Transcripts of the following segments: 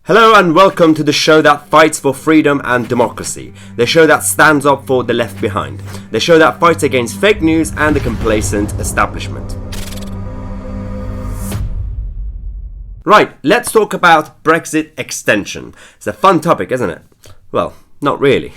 Hello and welcome to the show that fights for freedom and democracy. The show that stands up for the left behind. The show that fights against fake news and the complacent establishment. Right, let's talk about Brexit Extension. It's a fun topic, isn't it? Well, not really.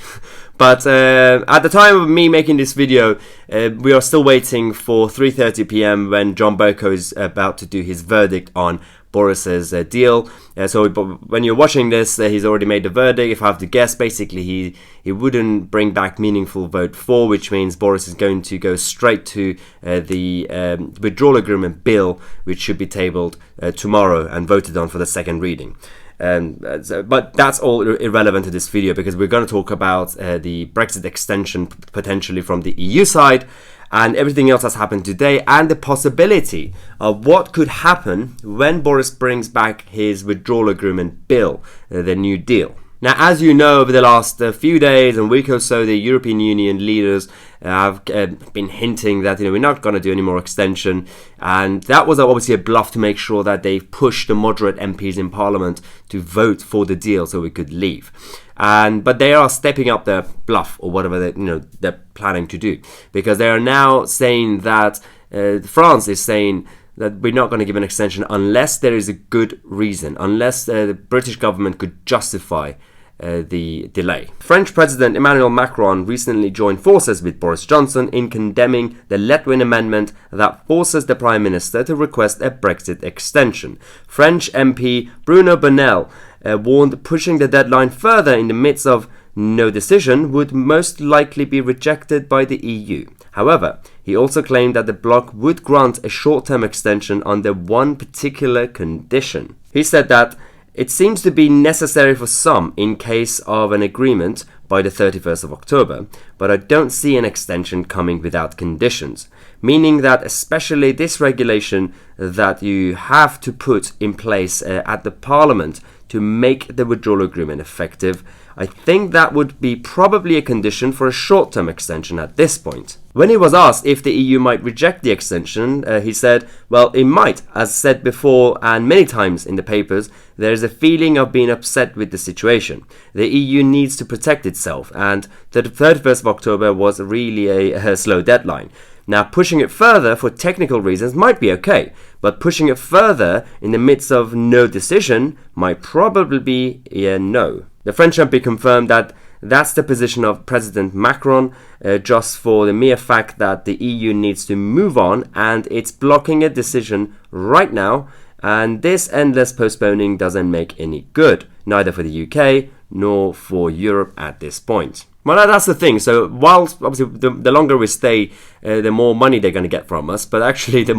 But at the time of me making this video, we are still waiting for 3:30 p.m. when John Bercow is about to do his verdict on Boris's deal. So when you're watching this, he's already made the verdict. If I have to guess, basically he wouldn't bring back meaningful vote for, which means Boris is going to go straight to the withdrawal agreement bill, which should be tabled tomorrow and voted on for the second reading. But that's all irrelevant to this video because we're going to talk about the Brexit extension potentially from the EU side and everything else that's happened today and the possibility of what could happen when Boris brings back his withdrawal agreement bill, the New Deal. Now, as you know, over the last few days and week or so, the European Union leaders have been hinting that we're not going to do any more extension, and that was obviously a bluff to make sure that they pushed the moderate MPs in Parliament to vote for the deal so we could leave. But they are stepping up their bluff or whatever they're planning to do, because they are now saying that France is saying that we're not going to give an extension unless there is a good reason, unless the British government could justify the delay. French President Emmanuel Macron recently joined forces with Boris Johnson in condemning the left-wing amendment that forces the Prime Minister to request a Brexit extension. French MP Bruno Bonnell warned pushing the deadline further in the midst of no decision would most likely be rejected by the EU. However, he also claimed that the bloc would grant a short-term extension under one particular condition. He said that it seems to be necessary for some in case of an agreement by the 31st of October, but I don't see an extension coming without conditions, meaning that especially this regulation that you have to put in place at the Parliament to make the withdrawal agreement effective, I think that would be probably a condition for a short-term extension at this point. When he was asked if the EU might reject the extension, he said, well, it might. As said before and many times in the papers, there is a feeling of being upset with the situation. The EU needs to protect itself, and the 31st of October was really a slow deadline. Now, pushing it further for technical reasons might be okay, but pushing it further in the midst of no decision might probably be a no. The French MP confirmed that that's the position of President Macron, just for the mere fact that the EU needs to move on and it's blocking a decision right now, and this endless postponing doesn't make any good, neither for the UK nor for Europe at this point. Well, that's the thing. So whilst obviously the longer we stay, the more money they're going to get from us. But actually, the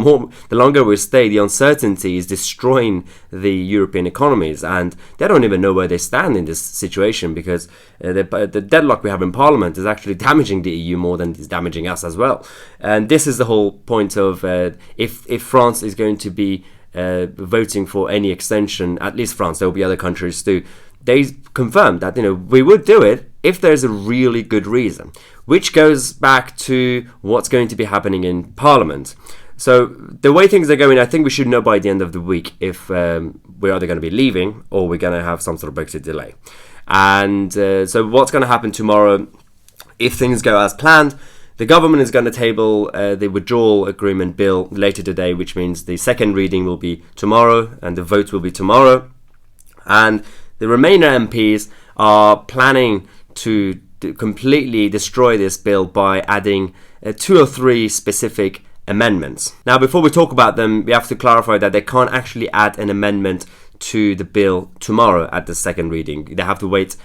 longer we stay, the uncertainty is destroying the European economies, and they don't even know where they stand in this situation because the deadlock we have in Parliament is actually damaging the EU more than it's damaging us as well. And this is the whole point of if France is going to be voting for any extension, at least France, there will be other countries too. They confirmed that we would do it if there's a really good reason, which goes back to what's going to be happening in Parliament. So the way things are going, I think we should know by the end of the week if we're either going to be leaving or we're going to have some sort of Brexit delay. And so what's going to happen tomorrow, if things go as planned, the government is going to table the withdrawal agreement bill later today, which means the second reading will be tomorrow and the vote will be tomorrow. And the remainder MPs are planning to completely destroy this bill by adding 2 or 3 specific amendments. Now, before we talk about them, we have to clarify that they can't actually add an amendment to the bill tomorrow at the second reading. They have to wait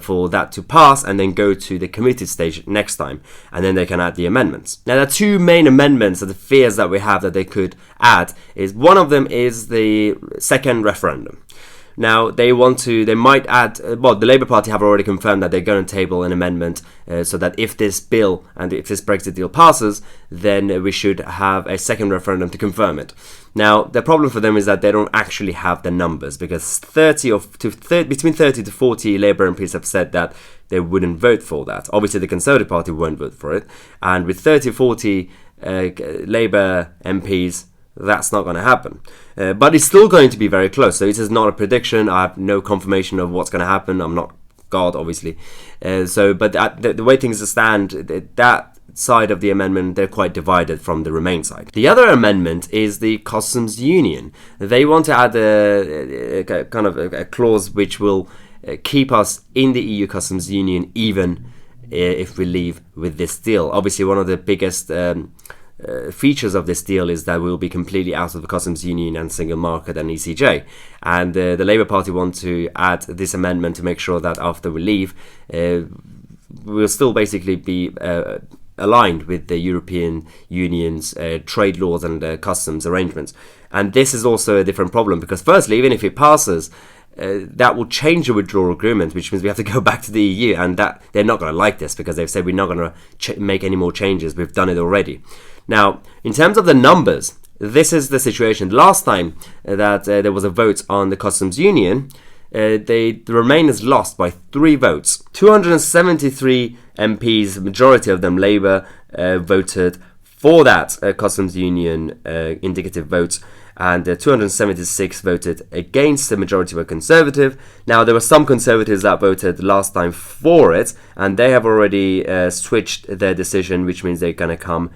for that to pass and then go to the committee stage next time, and then they can add the amendments. Now, there are 2 main amendments, the fears that we have that they could add is one of them is the second referendum. Now, they might add, the Labour Party have already confirmed that they're going to table an amendment so that if this bill and if this Brexit deal passes, then we should have a second referendum to confirm it. Now, the problem for them is that they don't actually have the numbers because between 30 to 40 Labour MPs have said that they wouldn't vote for that. Obviously, the Conservative Party won't vote for it. And with 30 or 40 Labour MPs that's not going to happen. But it's still going to be very close. So this is not a prediction. I have no confirmation of what's going to happen. I'm not God, obviously. But the way things stand, that side of the amendment, they're quite divided from the Remain side. The other amendment is the customs union. They want to add a kind of a clause which will keep us in the EU customs union even if we leave with this deal. Obviously, one of the biggest features of this deal is that we'll be completely out of the customs union and single market and ECJ. And the Labour Party want to add this amendment to make sure that after we leave, we'll still basically be aligned with the European Union's trade laws and customs arrangements. And this is also a different problem because firstly, even if it passes, that will change the withdrawal agreement, which means we have to go back to the EU, and that they're not going to like this because they've said we're not going to make any more changes. We've done it already. Now, in terms of the numbers, this is the situation. Last time that there was a vote on the customs union, the Remainers lost by 3 votes. 273 MPs, majority of them Labour, voted for that customs union indicative vote, and 276 voted against. The majority were Conservative. Now, there were some Conservatives that voted last time for it, and they have already switched their decision, which means they're going to come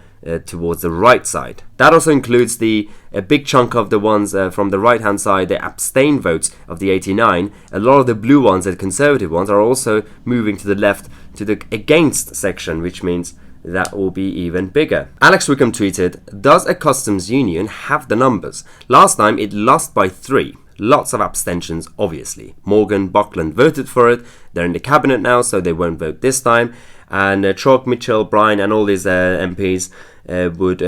towards the right side. That also includes a big chunk of the ones from the right-hand side, the abstain votes of the 89. A lot of the blue ones, the Conservative ones, are also moving to the left to the against section, which means that will be even bigger. Alex Wickham tweeted, "Does a customs union have the numbers? Last time it lost by 3. Lots of abstentions, obviously. Morgan, Buckland voted for it. They're in the cabinet now, so they won't vote this time. And Chalk, Mitchell, Bryan, and all these MPs would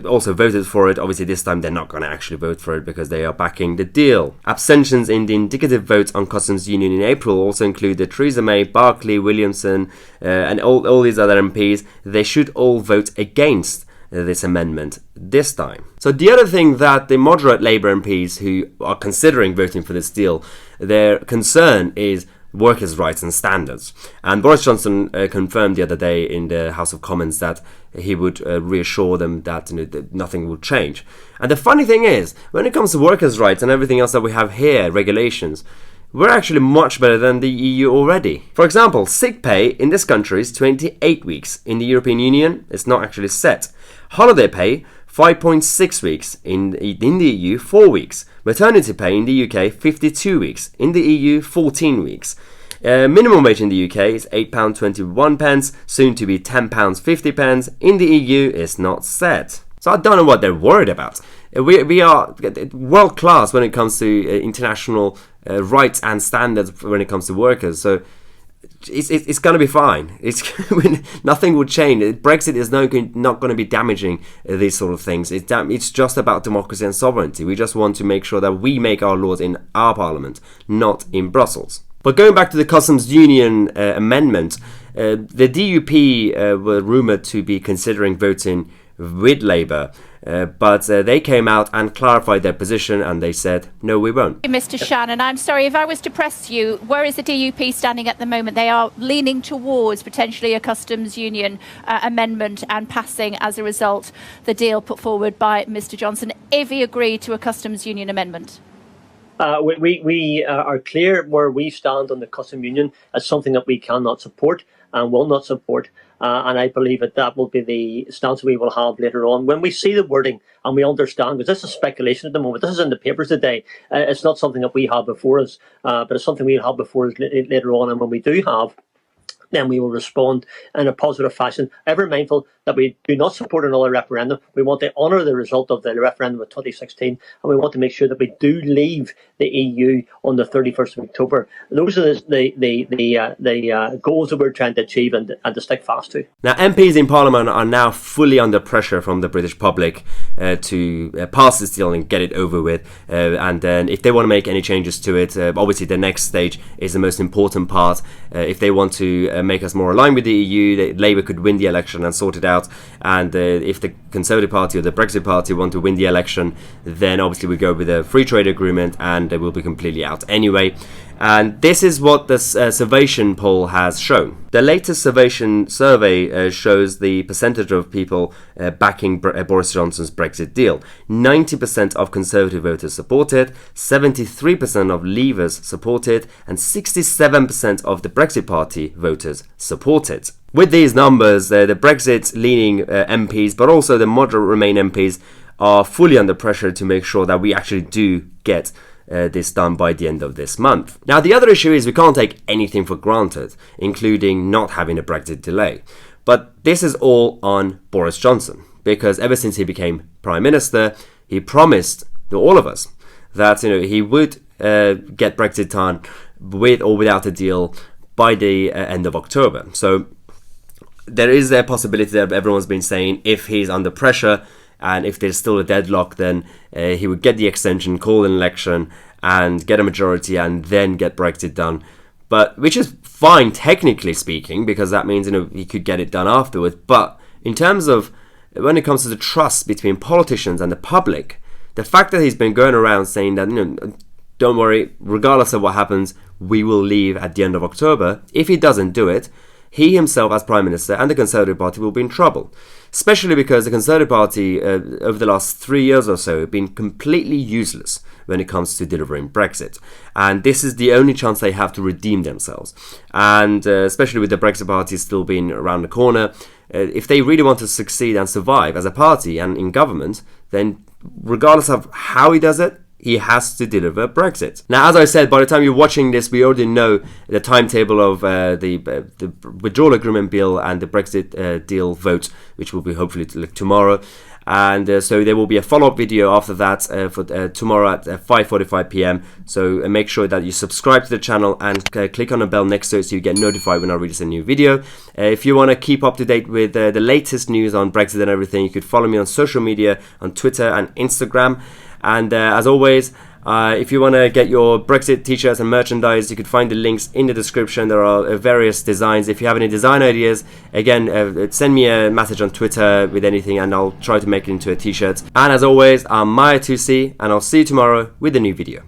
also voted for it. Obviously, this time they're not going to actually vote for it because they are backing the deal." Abstentions in the indicative vote on customs union in April also included Theresa May, Barclay, Williamson, and all these other MPs. They should all vote against this amendment this time. So the other thing that the moderate Labour MPs who are considering voting for this deal, their concern is workers' rights and standards. And Boris Johnson confirmed the other day in the House of Commons that he would reassure them that, that nothing will change. And the funny thing is, when it comes to workers' rights and everything else that we have here, regulations, we're actually much better than the EU already. For example, sick pay in this country is 28 weeks. In the European Union, it's not actually set. Holiday pay, 5.6 weeks. In the EU, 4 weeks. Maternity pay in the UK, 52 weeks. In the EU, 14 weeks. Minimum wage in the UK is £8.21, soon to be £10.50. In the EU, it's not set. So I don't know what they're worried about. We are world class when it comes to international rights and standards when it comes to workers. So it's going to be fine. Nothing will change. Brexit is not going to be damaging these sort of things. It's just about democracy and sovereignty. We just want to make sure that we make our laws in our parliament, not in Brussels. But going back to the customs union amendment, the DUP were rumoured to be considering voting with Labour, but they came out and clarified their position and they said, no, we won't. Mr. Shannon, I'm sorry, if I was to press you, where is the DUP standing at the moment? They are leaning towards potentially a customs union amendment and passing as a result the deal put forward by Mr. Johnson, if he agreed to a customs union amendment. We are clear where we stand on the customs union as something that we cannot support and will not support. And I believe that will be the stance we will have later on. When we see the wording and we understand, because this is speculation at the moment, this is in the papers today, it's not something that we have before us, but it's something we'll have before us later on. And when we do have, then we will respond in a positive fashion, ever mindful that we do not support another referendum. We want to honour the result of the referendum of 2016, and we want to make sure that we do leave the EU on the 31st of October. Those are the goals that we're trying to achieve and to stick fast to. Now, MPs in Parliament are now fully under pressure from the British public to pass this deal and get it over with. And then if they want to make any changes to it, obviously the next stage is the most important part. If they want to make us more aligned with the EU, Labour could win the election and sort it out. And if the Conservative Party or the Brexit Party want to win the election, then obviously we go with a free trade agreement and we'll be completely out anyway. And this is what the Survation poll has shown. The latest Survation survey shows the percentage of people backing Boris Johnson's Brexit deal. 90% of Conservative voters support it, 73% of Leavers support it, and 67% of the Brexit Party voters support it. With these numbers, the Brexit-leaning MPs, but also the moderate Remain MPs, are fully under pressure to make sure that we actually do get this done by the end of this month. Now, the other issue is we can't take anything for granted, including not having a Brexit delay. But this is all on Boris Johnson, because ever since he became Prime Minister, he promised to all of us that he would get Brexit done with or without a deal by the end of October. So there is a possibility that everyone's been saying if he's under pressure and if there's still a deadlock, then he would get the extension, call an election, and get a majority, and then get Brexit done. But which is fine, technically speaking, because that means he could get it done afterwards. But in terms of when it comes to the trust between politicians and the public, the fact that he's been going around saying that don't worry, regardless of what happens, we will leave at the end of October. If he doesn't do it, he himself as Prime Minister and the Conservative Party will be in trouble. Especially because the Conservative Party over the last 3 years or so have been completely useless when it comes to delivering Brexit. And this is the only chance they have to redeem themselves. And especially with the Brexit Party still being around the corner, if they really want to succeed and survive as a party and in government, then regardless of how he does it, he has to deliver Brexit. Now, as I said, by the time you're watching this, we already know the timetable of the withdrawal agreement bill and the Brexit deal vote, which will be hopefully tomorrow. And so there will be a follow-up video after that for tomorrow at 5:45 p.m. So make sure that you subscribe to the channel and click on the bell next to it so you get notified when I release a new video. If you want to keep up to date with the latest news on Brexit and everything, you could follow me on social media, on Twitter and Instagram. And as always, if you want to get your Brexit t-shirts and merchandise, you could find the links in the description. There are various designs. If you have any design ideas, again, send me a message on Twitter with anything and I'll try to make it into a t-shirt. And as always, I'm Tousi, and I'll see you tomorrow with a new video.